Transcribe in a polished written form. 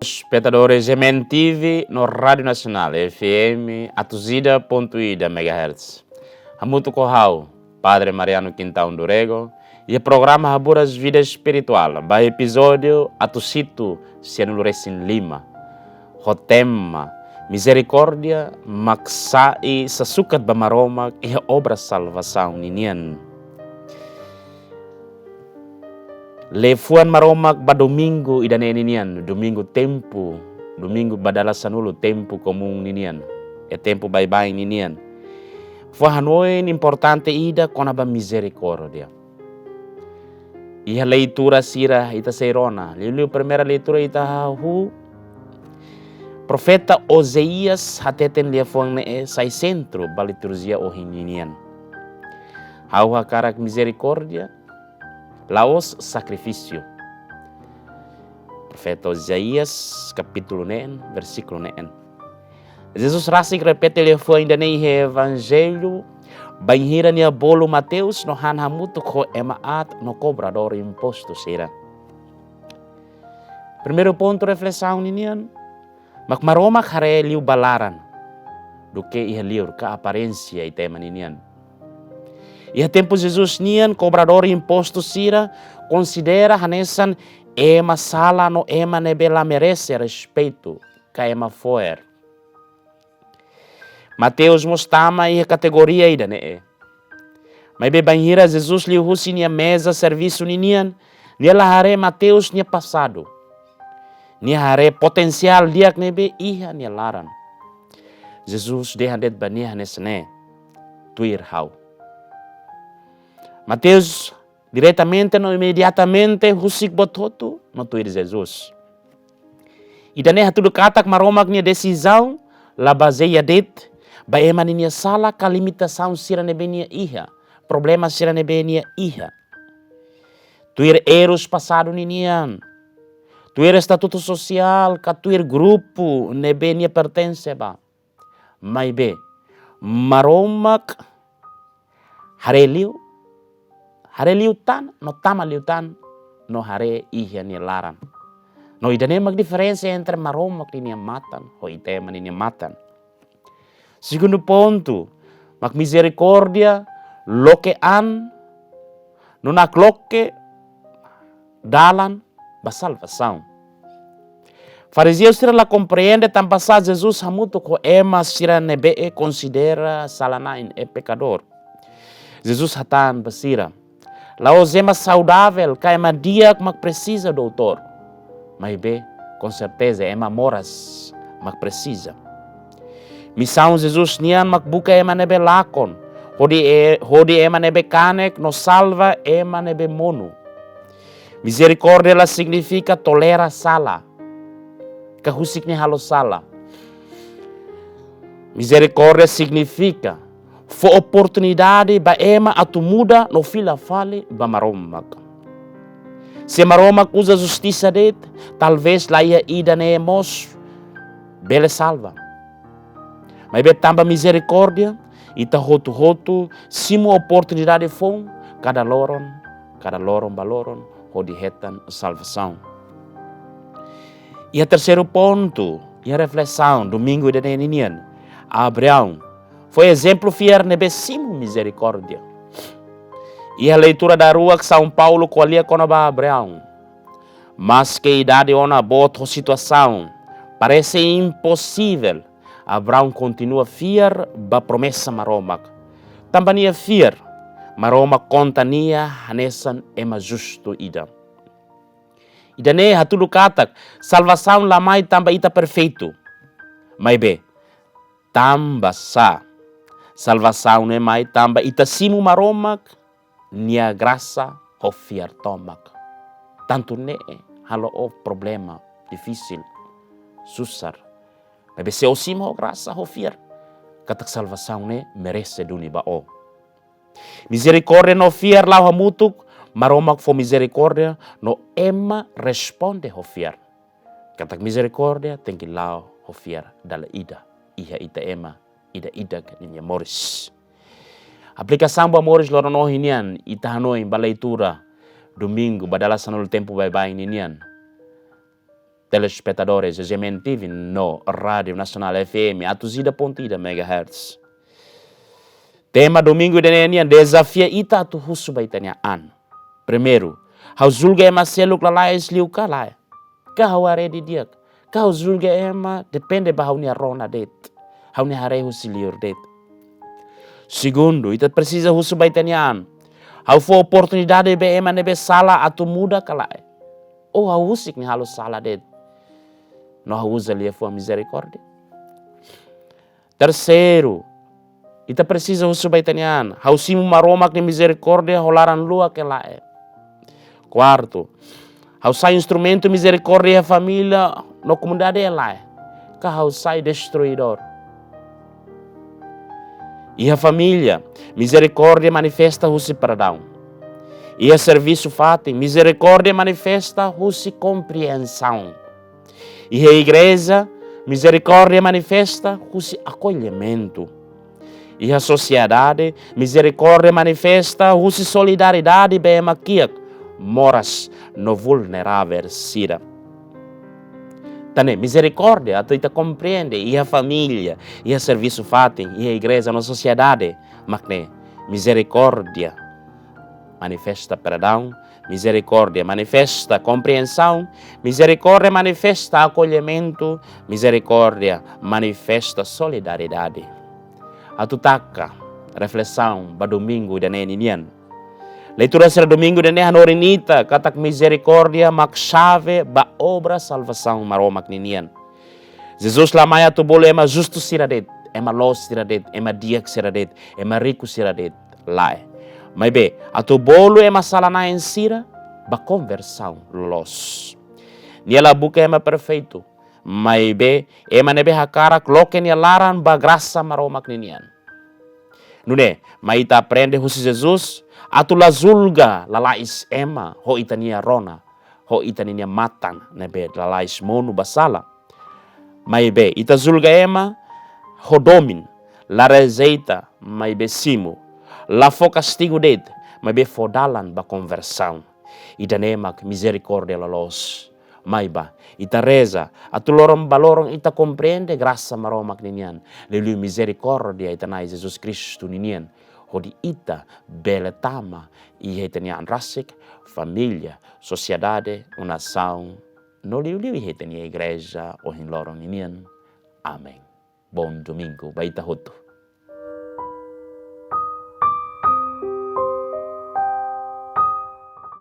Espectadores MNTV no Rádio Nacional FM atuzida.ida MHz. Hamuto Kohau, Padre Mariano Quintão Dorego, e o programa Raburas Vida Espiritual, ba episódio Atusito Cianulo Recin Lima. Rotema, Misericórdia, Maksa e Sasukat Bamaroma e a obra salvação ninian. Lefuan maromak ba domingo idane ninian, domingo tempo, domingo badala sanulo tempo comum ninian, é tempo bye-bye ninian. Fahanoin importante ida konaba misericórdia. E a leitura sira ita seirona, liu primeira leitura ita hu profeta Oséias hateten lefuan ne sai centro ba liturgia o ninian. Hau hakarak misericórdia Laos sacrifício. Profeta Oséias, capítulo 9, versículo 9. Jesus rasik repete ele foi ainda nem evangelho, banhira nia bolo Mateus no hanhamuto ko emaat no cobrador imposto será. Primeiro ponto reflexão ninian, mak maroma hare liu balaran, do que ia liur ka aparência e tema ninian. E a tempo Jesus nian cobrador imposto sira considera hanesan ema sala no ema nebela merece respeito ka ema foer. Mateus mostama e a categoria ida ne. Mas be banhira Jesus liu husi nia mesa serviço ninian nia lahare Mateus nia passado. Nia hare potencial diak nebe iha nia laran. Jesus dehandet bania hanesne tuir hau. Mateus diretamente no imediatamente husik bototo no tuir Jesus. E dane hatudo katak maromak nia decisão la baseia det ba ema nia sala ka limitação sira nebenia iha, problema sira nebenia iha. Tuir eros passado ninian. Tuir estatuto social ka tuir grupo nebenia pertence ba. Mai be maromak hare liutan, no tama liutan, no hare iha ni laran. No idane mag diferença entre maromak ni matan, ho itema ni matan. Segundo ponto, mag misericórdia, lokean, no nakloke, dalan, ba salvação. Fariseus sira la compreende tam passar Jesus hamuto ko ema sira nebe considera salanain é pecador. Jesus hatan basira. Laos ema saudável, ka ema diak mak precisa doutor. Mas be, com certeza ema moras mak precisa. Missão Jesus nian mak buka ema nebe lakon. Hodi ema nebe kanek no salva ema nebe mono. Misericórdia la significa tolera sala. Kahusik ni halo sala. Misericórdia significa fo oportunidade ba ema atu muda no fila fale ba maromak. Se maromak usa justiça det, talvez lá ia ida neemos bele salva. Mas be tamba misericórdia, ita hotu simo oportunidade fom cada loron baloron hodi hetan salvação. E a terceiro ponto, e a reflexão, domingo de nenian, Abraão foi exemplo fiel nebessimo misericórdia. E a leitura da rua que São Paulo colhia com Abraão. Mas que idade ona bota situação, parece impossível. Abraão continua fiel ba promessa maromak. Tambania fiel, maromak contania hanesan ema justo ida. Ida ne hatudu katak, salvação lamai tamba ita perfeito. Mas be, tamba sa. Salvação ne mai tamba ita simu maromak, nia graça hofiar tomak. Tanto ne halo o problema difícil, susar. Mas se o simu graça hofiar, katak salvação ne merece duni ba o. Misericórdia no fiar lau hamutuk, maromak fo misericórdia no ema responde hofiar. Katak misericórdia tem que lau hofiar dala ida, iha ita ema. Ida niya moris. Aplikação ba moris loro no hinian ita hanoi ba leitura domingo badala sanul tempo bye-bye ninian. telespectadores GMTV no Rádio Nacional FM 102.3 MHz. Tema domingo ini desafio ita tu husu baitanyaan. Primeiro, hau zulga ema seluk lalai sliu kalai. Ka hau aredi dia. Ka hau zulga ema depende ba hau ni arona det. Hau ni hare husi liur det. Segundo, ita precisa husu baitanyaan. Hau fo oportunidade be ema nebe sala atu muda kalai. Oh hau husik ni halus sala det. No hau usa lia fo misericórdia. Terceiro, ita precisa husu baitanyaan. Hau simu maromak ni misericórdia holaran lua kelae. Quarto, hau sai instrumento misericórdia família no comunidade elae. Ka hau sai destruidor. E a família, misericórdia manifesta husi perdão. E a serviço fati, misericórdia manifesta husi compreensão. E a igreja, misericórdia manifesta husi acolhimento. E a sociedade, misericórdia manifesta husi solidariedade bem maquiak, moras no vulnerável sira. Tane, misericórdia, tu ita compreende, e a família, e a serviço fati, e a igreja na sociedade, makne, misericórdia manifesta perdão, misericórdia manifesta compreensão, misericórdia manifesta acolhimento, misericórdia manifesta solidariedade. Atutaka, reflexão, ba domingo da neninian. Leitura será domingo da nenorinita, katak misericórdia, makchave, ba obra salvação, maromak ninian. Jesus lamaya tu bolo ema justo siradet, ema los siradet, ema diak siradet, ema rico siradet, lai. Mas be, atu bolo ema salana en sira, ba conversão los. Niela buka ema perfeito, mas be, ema nebe hakara, kloke ni laran ba graça maromak ninian. Nune, mas ita aprende husi Jesus, atu la zulga lalais ema ho itania rona ho itania matan nebe lalais monu basala mai be ita zulga ema ho domin la rezeita mai be simu la fo castigo det mai be fodalan ba conversão ita nemak misericórdia la los mai ba ita reza atu lorong balorong ita compreende graça maromak ninian lelu misericórdia ita nai Jesus Cristo ninian hodi ita beletama e retenian rasik, família, sociedade, uma nação, no liu-liu e retenia igreja, o em lorong ninian. Amém. Bom domingo, baita hoto.